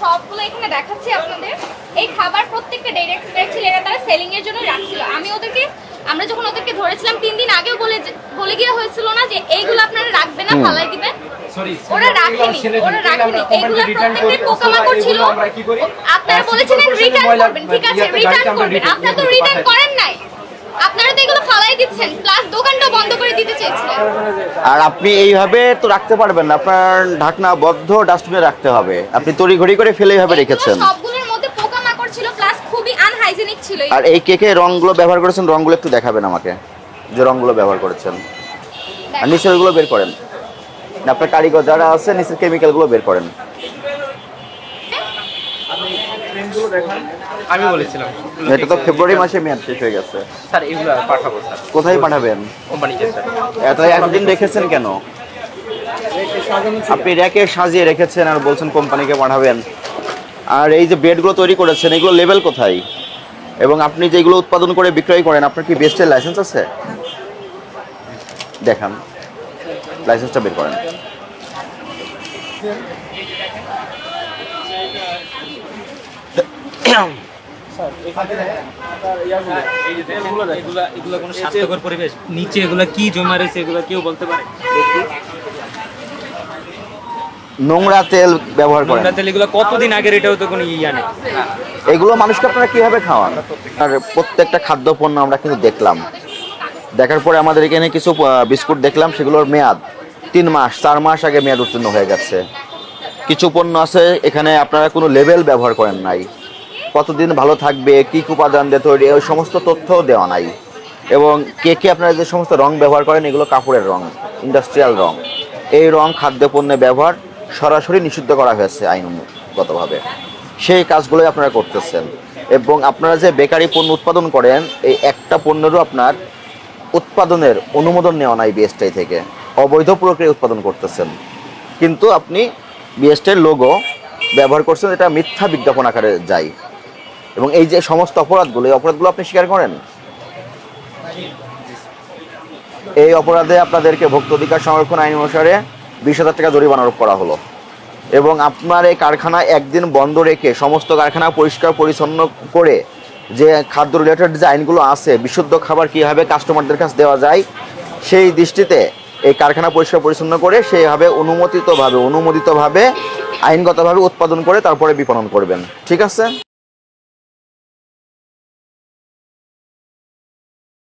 সবগুলো এখানে দেখাচ্ছি আপনাদের। এই খাবার প্রত্যেকটা ডেট এক্সপায়ার ছিল, এটা তারা সেলিং এর জন্য রাখছিল। আমরা যখন ওদেরকে ধরেছিলাম 3 দিন আগেও বলে গিয়ে হয়েছিল না যে এইগুলো আপনারা রাখবেন না, ফালাই দিবেন। ওরা রাখেনি। এইগুলো প্রত্যেকটাই পোকামাকড় ছিল। আপনারা বলেছিলেন রিটার্ন করবেন, ঠিক আছে রিটার্ন করবেন, আপনারা তো রিটার্ন করেন নাই। আপনারা তো এগুলো ফালাই দিচ্ছেন, প্লাস দোকানটা বন্ধ করে দিতে চেয়েছিলেন। আর আপনি এইভাবে তো রাখতে পারবেন না, আপনার ঢাকনা বদ্ধ ডাস্টবিনে রাখতে হবে। আপনি তড়িঘড়ি করে ফেলে এইভাবে রেখেছেন। সবগুলোর মধ্যে পোকামাকড় ছিল, প্লাস খুবই আনহাইজেনিক ছিল। আর এই কেকে রংগুলো ব্যবহার করেছেন, রংগুলো একটু দেখাবেন আমাকে, যে রংগুলো ব্যবহার করেছেন। আর নিচের ওইগুলো বের করেন, আপনার কারিগর যারা আছে নিচের কেমিক্যালগুলো বের করেন। আমি বলেছিলাম এটা তো ফেব্রুয়ারি মাসে মেয়াদ শেষ হয়ে গেছে স্যার, এগুলো পাঠাবো স্যার। কোথায় পাঠাবেন? কোম্পানিতে স্যার। এত একদিন রেখেছেন কেন? আপনি র্যাকে সাজিয়ে রেখেছেন আর বলছেন কোম্পানিকে পাঠাবেন। আর এই যে বেডগুলো তৈরি করেছেন, এগুলো লেভেল কোথায়? এবং আপনি যেগুলো উৎপাদন করে বিক্রয় করেন, আপনার কি বেস্টের লাইসেন্স আছে? দেখান, লাইসেন্সটা বের করেন। এগুলো কোনো স্বাস্থ্যকর পরিবেশ? নিচে এগুলো কি জমা রয়েছে, এগুলো কেউ বলতে পারে? নোংরা তেল ব্যবহার করেন। নোংরা তেল, এগুলো কতদিন আগের, এটাও তো কোনো ইয়া নেই। এগুলো মানুষকে আপনারা কিভাবে খাওয়ান? আর প্রত্যেকটা খাদ্য পণ্য আমরা কিন্তু দেখলাম, দেখার পরে আমাদের এখানে কিছু বিস্কুট দেখলাম, সেগুলোর মেয়াদ 3 মাস 4 মাস আগে মেয়াদ উত্তীর্ণ হয়ে গেছে। কিছু পণ্য আছে এখানে আপনারা কোনো লেবেল ব্যবহার করেন নাই, কতদিন ভালো থাকবে, কী উপাদান দিয়ে তৈরি, ওই সমস্ত তথ্যও দেওয়া নাই। এবং কেকে আপনারা যে সমস্ত রং ব্যবহার করেন, এগুলো কাপড়ের রং, ইন্ডাস্ট্রিয়াল রং। এই রং খাদ্যপণ্যে ব্যবহার সরাসরি নিষিদ্ধ করা হয়েছে আইনগতভাবে। সেই কাজগুলোই আপনারা করতেছেন। এবং আপনারা যে বেকারি পণ্য উৎপাদন করেন, এই একটা পণ্যেরও আপনার উৎপাদনের অনুমোদন নেওয়া নাই বিএসটিআই থেকে, অবৈধ প্রক্রিয়া উৎপাদন করতেছেন। কিন্তু আপনি বিএসটিআইয়ের লোগো ব্যবহার করছেন, এটা মিথ্যা বিজ্ঞাপন আকারে যায়। এবং এই যে সমস্ত অপরাধগুলো, এই অপরাধগুলো আপনি স্বীকার করেন। এই অপরাধে আপনাদেরকে ভোক্তা অধিকার সংরক্ষণ আইন অনুসারে 20,000 টাকা জরিমানা আরোপ করা হলো। এবং আপনার এই কারখানা একদিন বন্ধ রেখে সমস্ত কারখানা পরিষ্কার পরিচ্ছন্ন করে যে খাদ্য রিলেটেড যে আইনগুলো আছে, বিশুদ্ধ খাবার কীভাবে কাস্টমারদের কাছে দেওয়া যায়, সেই দৃষ্টিতে এই কারখানা পরিষ্কার পরিচ্ছন্ন করে সেইভাবে অনুমোদিতভাবে আইনগতভাবে উৎপাদন করে তারপরে বিপণন করবেন। ঠিক আছে?